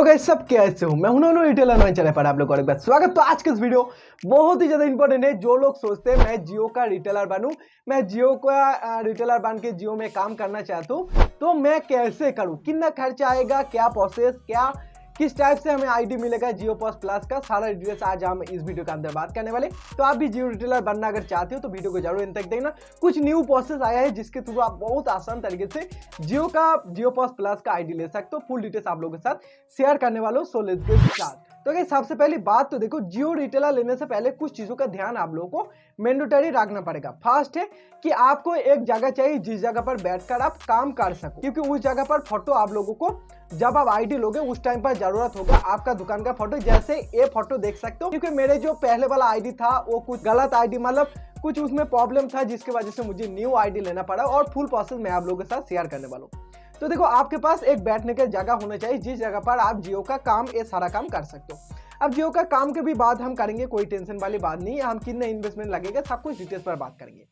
तो गाइस सब कैसे हो। मैं हूं रिटेलर नॉन चैनल पर आप लोगों का एक बार स्वागत। तो आज के इस वीडियो बहुत ही ज्यादा इंपॉर्टेंट है। जो लोग सोचते हैं मैं जियो का रिटेलर बनूं, मैं जियो का रिटेलर बन के जियो में काम करना चाहता हूं, तो मैं कैसे करूं, कितना खर्चा आएगा, क्या प्रोसेस, क्या किस टाइप से हमें आईडी मिलेगा जियो पॉस प्लस का, सारा डिटेल्स आज हम इस वीडियो के अंदर बात करने वाले। तो आप भी जियो रिटेलर बनना अगर चाहते हो तो वीडियो को जरूर अंत तक देखना। कुछ न्यू प्रोसेस आया है जिसके थ्रू आप बहुत आसान तरीके से जियो पॉस प्लस का आईडी ले सकते हो। फुल डिटेल्स आप लोगों के साथ शेयर करने वाला हूं। So let's get start. तो गाइस सबसे पहली बात तो देखो, जियो रिटेलर लेने से पहले कुछ चीजों का ध्यान आप लोगों को मैंडेटरी रखना पड़ेगा। फर्स्ट है कि आपको एक जगह चाहिए जिस जगह पर बैठकर आप काम कर सको, क्योंकि उस जगह पर फोटो आप लोगों को जब आप आईडी लोगे उस टाइम पर जरूरत होगा आपका दुकान का फोटो। जैसे ये फोटो देख सकते हो, क्योंकि मेरे जो पहले वाला आईडी था वो कुछ गलत आईडी, मतलब कुछ उसमें प्रॉब्लम था जिसकी वजह से मुझे न्यू आईडी लेना पड़ा और फुल प्रोसेस मैं आप लोगों के साथ शेयर करने वाला हूँ। तो देखो, आपके पास एक बैठने की जगह होना चाहिए जिस जगह पर आप जियो का काम, ये सारा काम कर सकते हो। अब जियो का काम के भी बात हम करेंगे, कोई टेंशन वाली बात नहीं है। हम कितना इन्वेस्टमेंट लगेगा सब कुछ डिटेल्स पर बात करेंगे।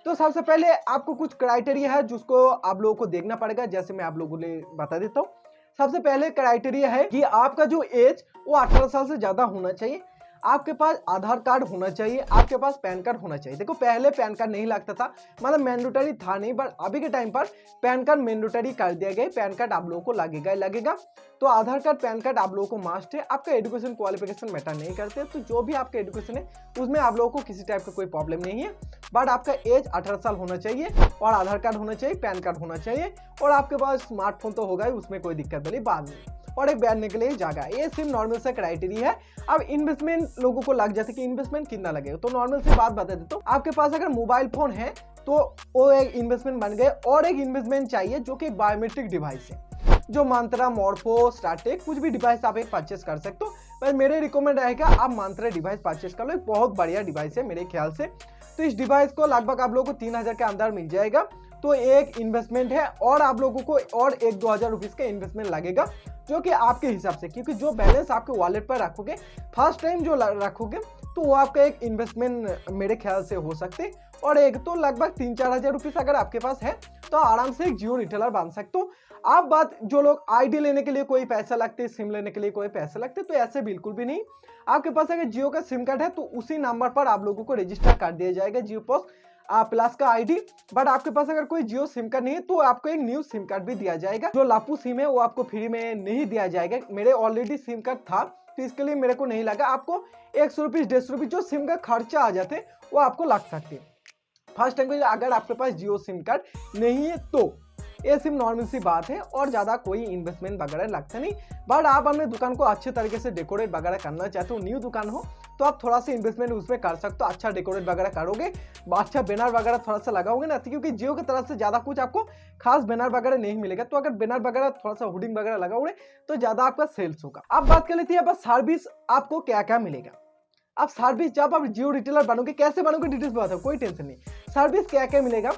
तो सबसे पहले आपको कुछ क्राइटेरिया है जिसको आप लोगों को देखना पड़ेगा, जैसे मैं आप लोगों को बता देता हूँ। सबसे पहले क्राइटेरिया है कि आपका जो एज वो 18 साल से ज्यादा होना चाहिए, आपके पास आधार कार्ड होना चाहिए, आपके पास पैन कार्ड होना चाहिए। देखो पहले पैन कार्ड नहीं लगता था, मतलब मैंडेटरी था नहीं, बट अभी के टाइम पर पैन कार्ड मैंडेटरी कर दिया गया। पैन कार्ड आप लोगों को लगेगा। तो आधार कार्ड, पैन कार्ड आप लोगों को मस्ट है। आपका एजुकेशन क्वालिफिकेशन मैटर नहीं करते, तो जो भी आपका एजुकेशन है उसमें आप लोगों को किसी टाइप का कोई प्रॉब्लम नहीं है। बट आपका एज 18 साल होना चाहिए और आधार कार्ड होना चाहिए, पैन कार्ड होना चाहिए, और आपके पास स्मार्टफोन तो होगा ही, उसमें कोई दिक्कत वाली बात नहीं, और एक बैठने के लिए जगह। ये सिर्फ नॉर्मल सा क्राइटेरिया है। अब इन्वेस्टमेंट लोगों को लग जाता है कि इन्वेस्टमेंट कितना लगेगा, तो नॉर्मल सी बात बता देता हूँ। आपके पास अगर मोबाइल फोन है तो वो एक इन्वेस्टमेंट बन गए, और एक इन्वेस्टमेंट चाहिए जो कि एक बायोमेट्रिक डिवाइस है, जो मंत्रा, मॉर्फो, स्टार्टेक, कुछ भी डिवाइस आप एक परचेस कर सकते हो। पर मेरे रिकमेंड रहेगा आप मंत्रा डिवाइस परचेस कर लो, एक बहुत बढ़िया डिवाइस है मेरे ख्याल से। तो इस डिवाइस को लगभग आप लोगों को 3000 के अंदर मिल जाएगा। तो एक इन्वेस्टमेंट है, और आप लोगों को और 1-2 हजार रुपीज का इन्वेस्टमेंट लगेगा, जो कि आपके हिसाब से, क्योंकि जो बैलेंस आपके वॉलेट पर रखोगे फर्स्ट टाइम जो रखोगे, तो वो आपका एक इन्वेस्टमेंट मेरे ख्याल से हो सकते। और एक तो लगभग 3-4 हजार रुपीज अगर आपके पास है तो आराम से एक जियो रिटेलर बन सकते हो आप। बात जो लोग आईडी लेने के लिए कोई पैसा लगते, सिम लेने के लिए कोई पैसा लगते, तो ऐसे बिल्कुल भी नहीं। आपके पास अगर जियो का सिम कार्ड है तो उसी नंबर पर आप लोगों को रजिस्टर कर दिया जाएगा जियो पॉस प्लस का आईडी। बट आपके पास अगर कोई जियो सिम कार्ड नहीं है तो आपको एक न्यू सिम कार्ड भी दिया जाएगा। जो लापू सिम है वो आपको फ्री में नहीं दिया जाएगा। मेरे ऑलरेडी सिम कार्ड था तो इसके लिए मेरे को नहीं लगा। आपको 100 रुपीज, 150 रुपीज जो सिम का खर्चा आ जाते वो आपको लग सकते हैं फर्स्ट टाइम। अगर आपके पास जियो सिम कार्ड नहीं है तो ये सिर्फ नॉर्मल सी बात है, और ज्यादा कोई इन्वेस्टमेंट वगैरह लगता नहीं। बट आप अपने दुकान को अच्छे तरीके से डेकोरेट वगैरह करना चाहते हो, न्यू दुकान हो, तो आप थोड़ा सा इन्वेस्टमेंट उसमें कर सकते हो। अच्छा डेकोरेट वगैरह करोगे, अच्छा बैनर वगैरह थोड़ा सा लगाओगे ना, क्योंकि जियो की तरफ से ज्यादा कुछ आपको खास बैनर वगैरह नहीं मिलेगा। तो अगर बैनर वगैरह थोड़ा सा होर्डिंग वगैरह लगाओगे तो ज्यादा आपका सेल्स होगा। अब बात कर लेते हैं सर्विस आपको क्या क्या मिलेगा। अब सर्विस जब आप जियो रिटेलर बनोगे, कैसे बनोगे डिटेल्स बताओ, कोई टेंशन नहीं। सर्विस क्या क्या मिलेगा,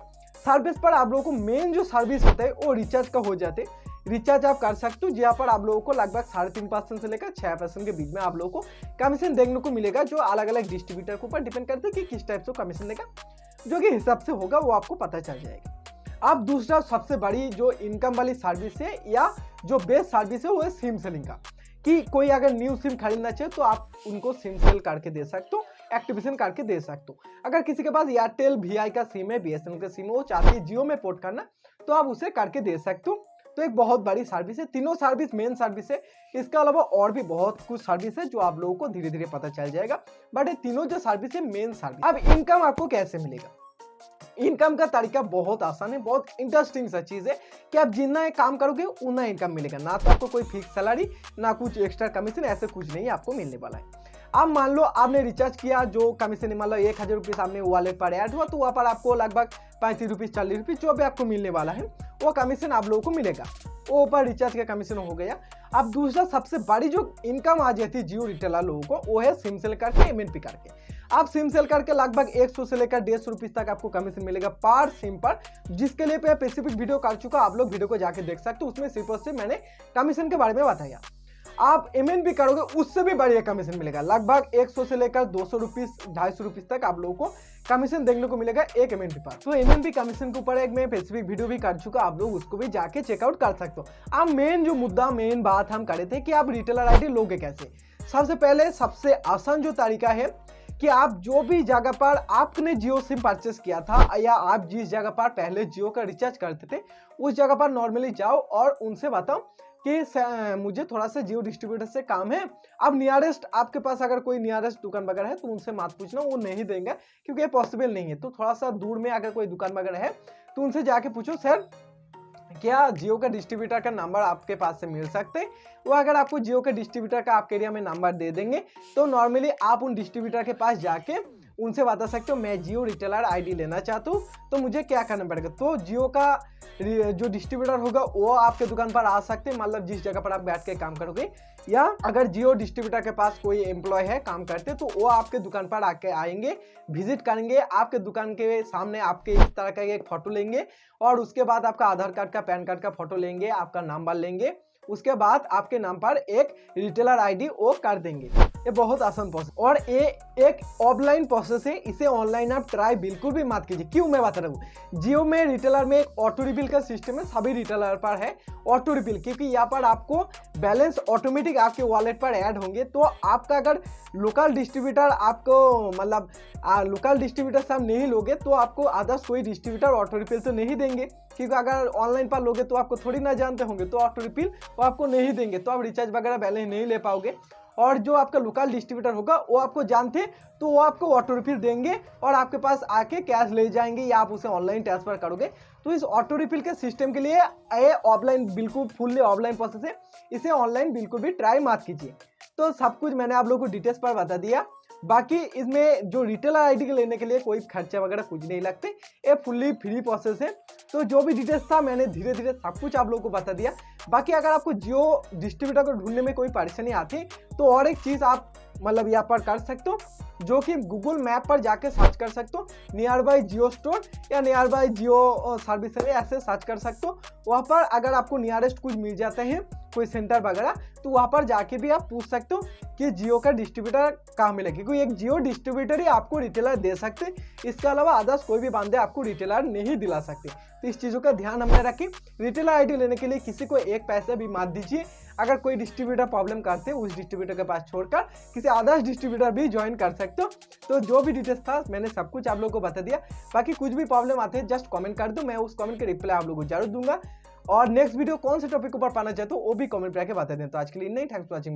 सर्विस पर आप लोगों को मेन जो सर्विस होता है वो रिचार्ज का हो जाते हैं। रिचार्ज आप कर सकते हो, जहाँ पर आप लोगों को लगभग 3.5% से लेकर 6% के बीच में आप लोगों को कमीशन देखने को मिलेगा, जो अलग अलग डिस्ट्रीब्यूटर के ऊपर डिपेंड करते हैं कि किस टाइप से कमीशन देगा, जो कि हिसाब से होगा वो आपको पता चल जाएगा। अब दूसरा सबसे बड़ी जो इनकम वाली सर्विस है या जो बेस्ट सर्विस है वो है सिम सेलिंग का, कि कोई अगर न्यू सिम खरीदना चाहिए तो आप उनको सिम सेल करके दे सकते हो, एक्टिवेशन करके दे सकते हो। अगर किसी के पास एयरटेल वीआई का सिम है, बीएसएनएल का सिम है, वो चाहती है जियो में पोर्ट करना, तो आप उसे करके दे सकते हो। तो एक बहुत बड़ी सर्विस है। तीनों सर्विस मेन सर्विस है, इसके अलावा और भी बहुत कुछ सर्विस है जो आप लोगों को धीरे धीरे पता चल जाएगा। बट ये तीनों जो सर्विस है मेन सर्विस। अब इनकम आपको कैसे मिलेगा, इनकम का तरीका बहुत आसान है, बहुत इंटरेस्टिंग सा चीज है कि आप जितना काम करोगे उतना इनकम मिलेगा। ना तो आपको कोई फिक्स सैलरी, ना कुछ एक्स्ट्रा कमीशन, ऐसे कुछ नहीं आपको मिलने वाला है। अब मान लो आपने रिचार्ज किया, जो कमीशन मान लो 1000 रुपीज आपने वॉलेट पर ऐड हुआ, तो वहाँ पर आपको लगभग 35 रुपीज, 40 रुपीज जो भी आपको मिलने वाला है वो कमीशन आप लोगों को मिलेगा। वो ऊपर रिचार्ज का कमीशन हो गया। अब दूसरा सबसे बड़ी जो इनकम आ जाती है जियो रिटेलर लोगों को, वो है सिम सेल करके, एमएनपी करके। आप सिम सेल करके लगभग 100 से लेकर 150 रुपीज तक आपको कमीशन मिलेगा पर सिम पर, जिसके लिए स्पेसिफिक वीडियो कर चुका, आप लोग वीडियो को जाके देख सकते हो। उसमें सिर्फ और सिर्फ मैंने कमीशन के बारे में बताया। आप MNP करोगे उससे भी बढ़िया कमीशन मिलेगा। लगभग 100 से लेकर 200 रुपीज़ 250 रुपीज़ तक आप लोगों को कमीशन देखने को मिलेगा एक MNP पर। तो MNP कमीशन के ऊपर एक मैं स्पेसिफिक वीडियो भी कर चुका, आप लोग उसको भी जाके चेकआउट कर सकते हो। अब मेन बात हम करे थे कि आप रिटेलर ID लोगे कैसे। सबसे पहले सबसे आसान जो तरीका है कि आप जो भी जगह पर आपने जियो सिम परचेस किया था या आप जिस जगह पर पहले जियो का रिचार्ज करते थे उस जगह पर नॉर्मली जाओ और उनसे बताओ कि मुझे थोड़ा सा जियो डिस्ट्रीब्यूटर से काम है। अब नियरेस्ट आपके पास अगर कोई नियरेस्ट दुकान वगैरह है तो उनसे मत पूछना, वो नहीं देंगे क्योंकि ये पॉसिबल नहीं है। तो थोड़ा सा दूर में अगर कोई दुकान वगैरह है तो उनसे जाके पूछो सर क्या जियो का डिस्ट्रीब्यूटर का नंबर आपके पास से मिल सकते हैं। वो अगर आपको जियो के डिस्ट्रीब्यूटर का आपके एरिया में नंबर दे देंगे तो नॉर्मली आप उन डिस्ट्रीब्यूटर के पास जाके उनसे बता सकते हो मैं जियो रिटेलर ID लेना चाहता हूँ तो मुझे क्या करना पड़ेगा। तो जियो का जो डिस्ट्रीब्यूटर होगा वो आपके दुकान पर आ सकते हैं, मतलब जिस जगह पर आप बैठ के काम करोगे, या अगर जियो डिस्ट्रीब्यूटर के पास कोई एम्प्लॉय है काम करते तो वो आपके दुकान पर आके आएंगे, विजिट करेंगे, आपके दुकान के सामने आपके इस तरह का एक फोटो लेंगे और उसके बाद आपका आधार कार्ड का पैन कार्ड का फोटो लेंगे, आपका नंबर लेंगे, उसके बाद आपके नाम पर एक रिटेलर ID वो कर देंगे। ये बहुत आसान प्रोसेस और ये एक ऑफलाइन प्रोसेस है, इसे ऑनलाइन आप ट्राई बिल्कुल भी मत कीजिए। क्यों मैं बता रहा हूँ, जियो में रिटेलर में एक ऑटो रिफिल का सिस्टम है, सभी रिटेलर पर है ऑटो रिफिल, क्योंकि यहाँ पर आपको बैलेंस ऑटोमेटिक आपके वॉलेट पर ऐड होंगे। तो आपका अगर लोकल डिस्ट्रीब्यूटर आपको मतलब लोकल डिस्ट्रीब्यूटर से आप नहीं लोगे तो आपको अदर्स कोई डिस्ट्रीब्यूटर ऑटो रिफिल तो नहीं देंगे, क्योंकि अगर ऑनलाइन पर लोगे तो आपको थोड़ी ना जानते होंगे तो ऑटो रिफिल वो आपको नहीं देंगे, तो आप रिचार्ज वगैरह बैलेंस नहीं ले पाओगे। और जो आपका लोकल डिस्ट्रीब्यूटर होगा वो आपको जानते हैं तो वो आपको ऑटो रिफिल देंगे और आपके पास आके कैश ले जाएंगे या आप उसे ऑनलाइन ट्रांसफर करोगे। तो इस ऑटो रिफिल के सिस्टम के लिए ये ऑफलाइन बिल्कुल फुल्ली ऑफलाइन प्रोसेस है, इसे ऑनलाइन बिल्कुल भी ट्राई मत कीजिए। तो सब कुछ मैंने आप लोगों को डिटेल्स पर बता दिया। बाकी इसमें जो रिटेलर ID के लेने के लिए कोई खर्चा वगैरह कुछ नहीं लगते, ये फुल्ली फ्री प्रोसेस है। तो जो भी डिटेल्स था मैंने धीरे धीरे सब कुछ आप लोगों को बता दिया। बाकी अगर आपको जियो डिस्ट्रीब्यूटर को ढूंढने में कोई परेशानी आती तो और एक चीज़ आप मतलब यहाँ पर कर सकते हो, जो कि गूगल मैप पर जाके सर्च कर सकते हो नियर बाई जियो स्टोर या नियर बाई जियो सर्विस, ऐसे सर्च कर सकते हो। वहाँ पर अगर आपको नियरेस्ट कुछ मिल जाते हैं कोई सेंटर वगैरह तो वहाँ पर जाके भी आप पूछ सकते हो कि जियो का डिस्ट्रीब्यूटर कहाँ मिलेगा, क्योंकि एक जियो डिस्ट्रीब्यूटर ही आपको रिटेलर दे सकते, इसके अलावा अदर्स कोई भी बंदे आपको रिटेलर नहीं दिला सकते। तो इस चीज़ों का ध्यान हमने रखें। रिटेलर ID लेने के लिए किसी को एक पैसा भी मत दीजिए। अगर कोई डिस्ट्रीब्यूटर प्रॉब्लम करते उस डिस्ट्रीब्यूटर के पास छोड़कर किसी अदर्स डिस्ट्रीब्यूटर भी ज्वाइन कर सकते हो। तो जो भी डिटेल्स था मैंने सब कुछ आप लोगों को बता दिया। बाकी कुछ भी प्रॉब्लम आते हैं जस्ट कमेंट कर दो, मैं उस कमेंट के रिप्लाई आप लोगों को जरूर दूंगा। और नेक्स्ट वीडियो कौन से टॉपिक के ऊपर पाना चाहते हो वो भी कमेंट पे आके बता दें। तो आज के लिए नहीं, थैंक्स फॉर वॉचिंग।